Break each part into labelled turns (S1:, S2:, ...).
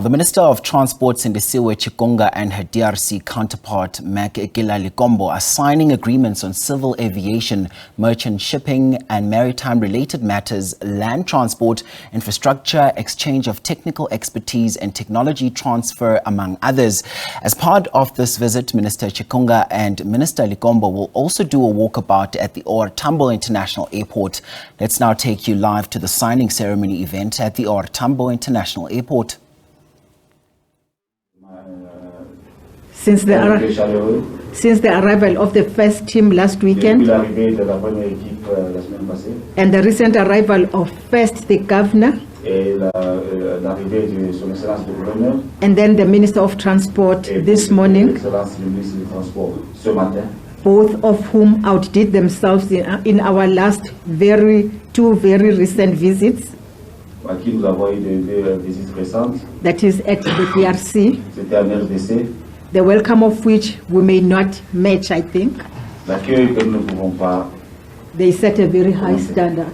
S1: The Minister of Transport, Sindisiwe Chikunga, and her DRC counterpart, Marc Ekila Likombo, are signing agreements on civil aviation, merchant shipping and maritime-related matters, land transport, infrastructure, exchange of technical expertise and technology transfer, among others. As part of this visit, Minister Chikunga and Minister Likombo will also do a walkabout at the OR Tambo International Airport. Let's now take you live to the signing ceremony event at the OR Tambo International Airport.
S2: Since the arrival of the first team last weekend and the recent arrival of first the governor and then the Minister of Transport this morning, both of whom outdid themselves in our last two very recent visits, that is at the DRC, the welcome of which we may not match, I think. They set a very high standard.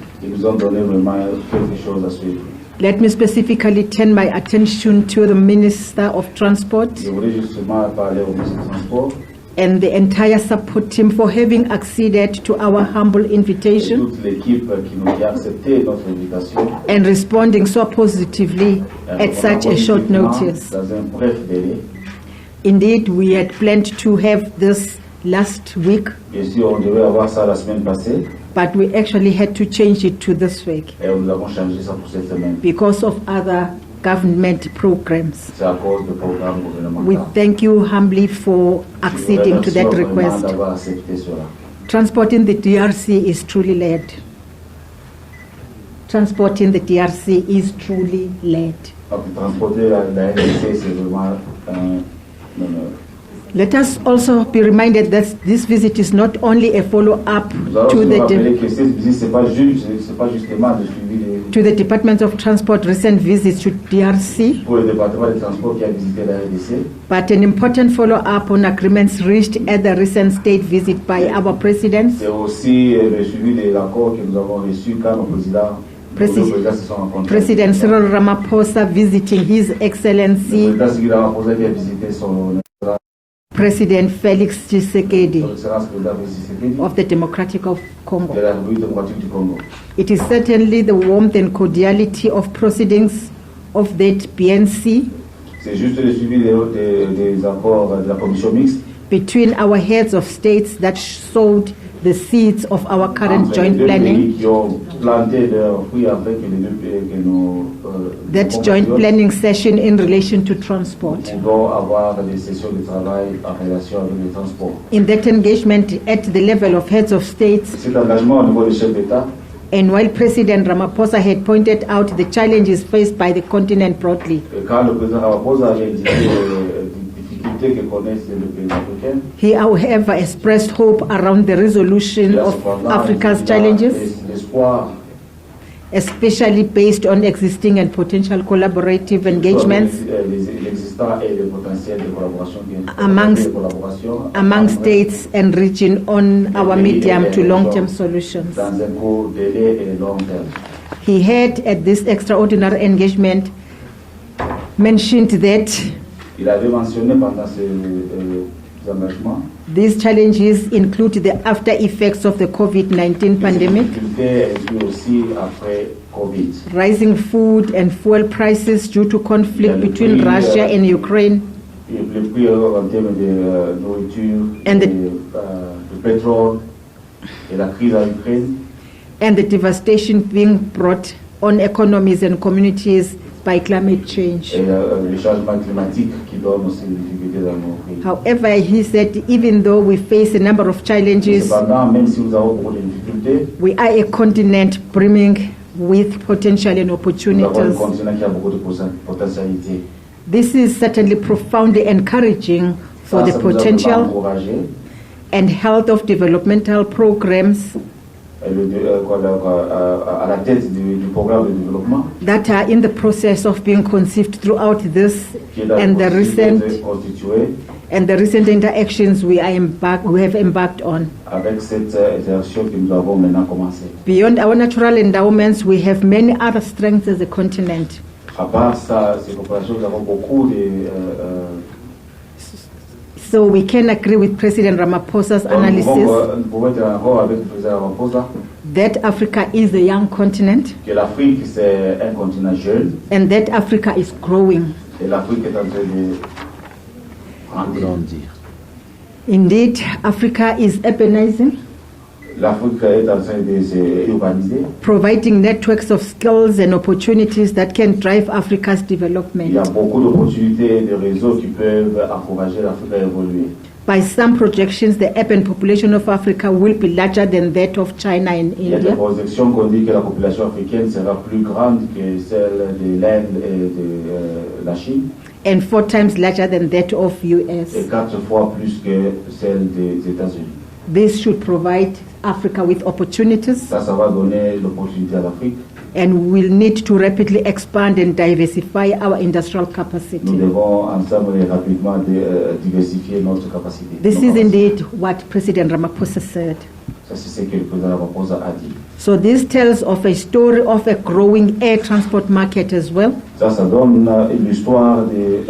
S2: Let me specifically turn my attention to the Minister of Transport and the entire support team for having acceded to our humble invitation and responding so positively at such a short notice. Indeed, we had planned to have this last week, but we actually had to change it to this week because of other government programs. We thank you humbly for acceding to that request. Transport in the DRC is truly led. Transport in the DRC is truly led. Let us also be reminded that this visit is not only a follow-up to the Department of Transport recent visits to DRC, but an important follow-up on agreements reached at the recent state visit by our presidents, President Cyril Ramaphosa visiting His Excellency President Felix Tshisekedi of the Democratic of Congo. It is certainly the warmth and cordiality of proceedings of that BNC between our heads of states that sowed the seeds of our current joint planning. That joint planning session in relation to transport. In that engagement at the level of heads of states, and while President Ramaphosa had pointed out the challenges faced by the continent broadly, he, however, expressed hope around the resolution of Africa's challenges, especially based on existing and potential collaborative engagements among states and region on our medium to long-term solutions. He had, at this extraordinary engagement, mentioned that these challenges include the after effects of the COVID-19 pandemic, rising food and fuel prices due to conflict between Russia and Ukraine, and the devastation being brought on economies and communities by climate change. However, he said, even though we face a number of challenges, we are a continent brimming with potential and opportunities. This is certainly profoundly encouraging for the potential and health of developmental programs that are in the process of being conceived throughout this and the recent interactions we have embarked on. Beyond our natural endowments, we have many other strengths as a continent.
S3: À part ça, ces coopérations, nous avons beaucoup de...
S2: So we can agree with President Ramaphosa's analysis
S3: nous pouvons être en accord avec le président Ramaphosa
S2: that Africa is a young continent
S3: que l'Afrique c'est un continent jeune
S2: and that Africa is growing.
S3: et l'Afrique est en train de grandir.
S2: Indeed, Africa is urbanizing,
S3: L'Afrique est en train de se urbaniser.
S2: providing networks of skills and opportunities that can drive Africa's
S3: Il y a
S2: development.
S3: beaucoup d'opportunités et de réseaux qui peuvent encourager l'Afrique à évoluer.
S2: By some projections, the urban population of Africa will be larger than that of China and
S3: Il y a des
S2: India.
S3: projections qu'on dit que la population africaine sera plus grande que celle de l'Inde et de la Chine
S2: And 4 times larger than that of
S3: et
S2: US.
S3: 4 fois plus que celle des États-Unis.
S2: This should provide Africa with opportunities,
S3: Ça va donner l'opportunité à l'Afrique.
S2: and we'll need to rapidly expand and diversify our industrial
S3: Nous
S2: capacity.
S3: devons ensemble et rapidement diversifier notre capacité.
S2: This
S3: Nos
S2: is
S3: capacités.
S2: indeed what President Ramaphosa said.
S3: Ça, c'est ce que le président Ramaphosa a dit.
S2: So this tells of a story of a growing air transport market as well.
S3: Ça donne l'histoire de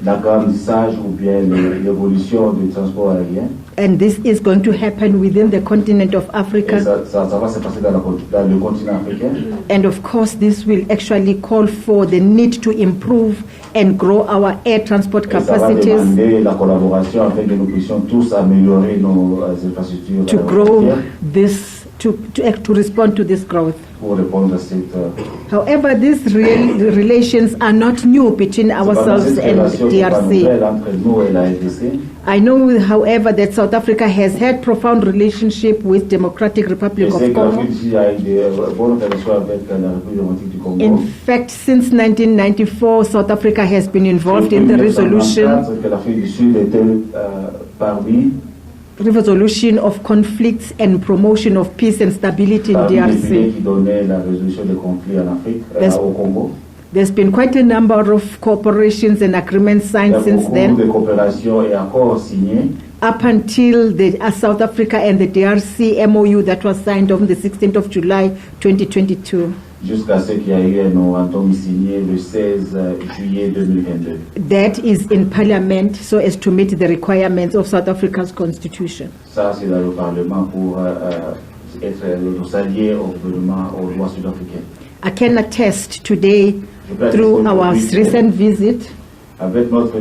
S3: l'agrandissage ou bien l'évolution du transport aérien.
S2: And this is going to happen within the continent of
S3: Et
S2: Africa.
S3: ça va se passer dans le continent africain.
S2: And of course, this will actually call for the need to improve and grow our air transport
S3: Et ça va
S2: capacities
S3: demander la collaboration afin que nous puissions tous améliorer nos infrastructures
S2: to grow
S3: aéroportuaires
S2: this, to respond to this growth.
S3: pour répondre à cette...
S2: However, these relations are not new between ourselves
S3: cette
S2: and
S3: relation n'est pas
S2: DRC.
S3: nouvelle entre nous et la RDC.
S2: I know, however, that South Africa has had profound relationship with Democratic Republic
S3: Je sais
S2: of
S3: que
S2: Congo.
S3: l'Afrique ici a eu des bonnes relations avec la République démocratique du Congo.
S2: In fact, since 1994, South Africa has been involved in the resolution
S3: que l'Afrique du Sud était parmi
S2: of conflicts and promotion of peace and stability in
S3: les pays
S2: DRC.
S3: qui donnaient la résolution des conflits en Afrique,
S2: Yes.
S3: au Congo.
S2: There's been quite a number of cooperations and agreements
S3: Il y
S2: signed
S3: a
S2: since
S3: beaucoup
S2: then,
S3: de coopérations et accords signés
S2: up until the South Africa and the DRC MOU that was signed on the 16th of July 2022.
S3: jusqu'à ce qu'il y a eu un memorandum signé le 16 juillet 2022.
S2: That is in Parliament so as to meet the requirements of South Africa's constitution.
S3: Ça, c'est dans le Parlement pour être nos alliés au gouvernement, aux lois sud-africaines.
S2: I can attest today
S3: Je peux
S2: through
S3: attester
S2: our
S3: aujourd'hui
S2: recent visit
S3: avec notre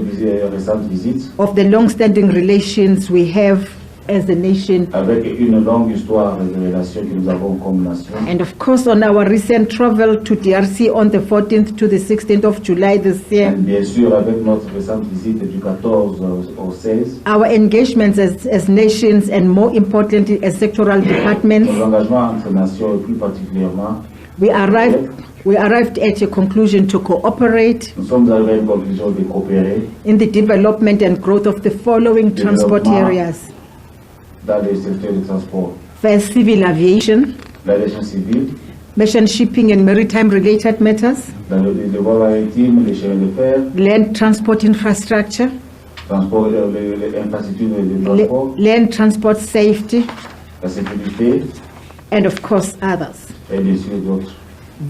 S3: récente visite,
S2: of the long-standing relations we have as a nation,
S3: avec une longue histoire de relations que nous avons comme nation.
S2: and of course on our recent travel to DRC on the 14th to the 16th of July this year.
S3: Et bien sûr, avec notre récente visite du 14 au 16,
S2: Our engagements as nations, and more importantly as sectoral departments,
S3: nos engagements entre nations et plus particulièrement,
S2: we arrived at a conclusion to cooperate
S3: nous sommes arrivés à une conclusion de coopérer
S2: in the development and growth of the following transport
S3: Development.
S2: areas.
S3: dans le secteur du transport.
S2: First, civil aviation,
S3: L'aviation civile,
S2: merchant shipping and maritime related matters,
S3: dans le voie maritime, les chemins de fer,
S2: land transport infrastructure,
S3: transport, les infrastructures de transport,
S2: land transport safety,
S3: la sécurité
S2: and of course others.
S3: et bien sûr d'autres.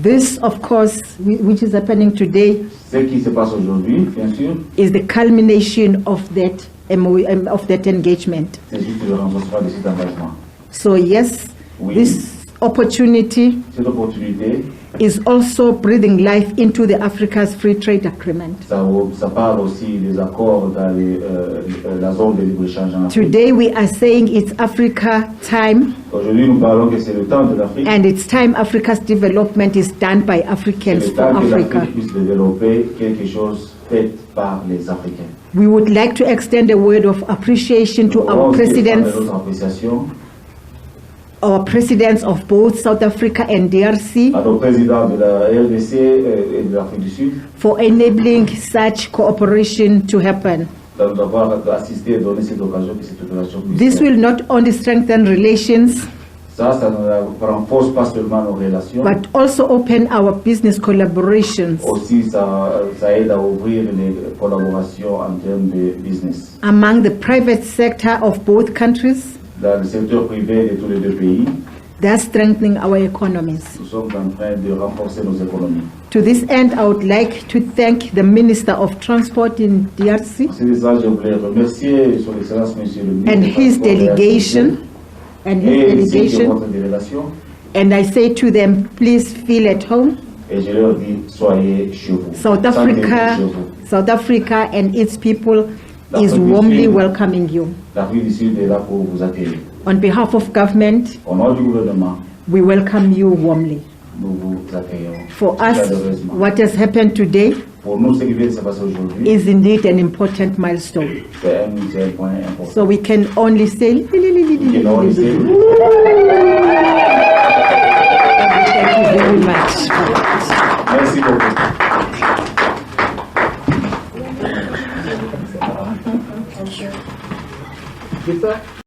S2: This, of course, which is happening today,
S3: Ce qui se passe aujourd'hui, bien sûr,
S2: is the culmination of that of that engagement.
S3: c'est juste le renforcement de cet engagement.
S2: So yes,
S3: Oui.
S2: this opportunity
S3: Cette opportunité,
S2: is also breathing life into the Africa's Free Trade Agreement.
S3: ça parle aussi des accords dans la zone de libre-échange en Afrique.
S2: Today we are saying it's Africa time,
S3: Aujourd'hui, nous parlons que c'est le temps de l'Afrique.
S2: and it's time Africa's development is done by
S3: C'est
S2: Africans
S3: le
S2: for
S3: temps que
S2: Africa.
S3: l'Afrique puisse développer quelque chose fait par les Africains.
S2: We would like to extend a word of appreciation to our presidents,
S3: Notre appréciation
S2: our presidents of both South Africa and DRC,
S3: à nos présidents de la RDC et de l'Afrique du Sud
S2: for enabling such cooperation to happen.
S3: d'avoir assisté et donné cette occasion que cette opération puisse
S2: This
S3: faire.
S2: will not only strengthen relations,
S3: Ça ne renforce pas seulement nos relations,
S2: but also open our business collaborations
S3: aussi ça aide à ouvrir les collaborations en termes de business.
S2: among the private sector of both countries,
S3: Dans le secteur privé de tous les deux pays,
S2: thus strengthening our economies.
S3: Nous sommes en train de renforcer nos économies.
S2: To this end, I would like to thank the Minister of Transport in DRC
S3: C'est ça, je voulais remercier Son Excellence Monsieur le Ministre
S2: and
S3: des
S2: his
S3: Transports
S2: delegation. And his
S3: et ainsi que
S2: delegation.
S3: votre délégation.
S2: And I say to them, please feel at home.
S3: Et je leur dis, soyez chez vous.
S2: South
S3: Sentez-vous
S2: Africa,
S3: chez vous.
S2: South Africa and its people is warmly welcoming you.
S3: L'Afrique du Sud est là pour vous accueillir.
S2: On behalf of government,
S3: Au nom du gouvernement,
S2: we welcome you warmly.
S3: nous vous accueillons.
S2: For us,
S3: chaleureusement.
S2: what has happened today
S3: Pour nous, ce qui vient de se passer aujourd'hui,
S2: is indeed an important milestone.
S3: c'est un point important.
S2: So we can only say,
S3: We can only say,
S2: thank you very much.
S3: merci beaucoup.
S4: Yes, sir.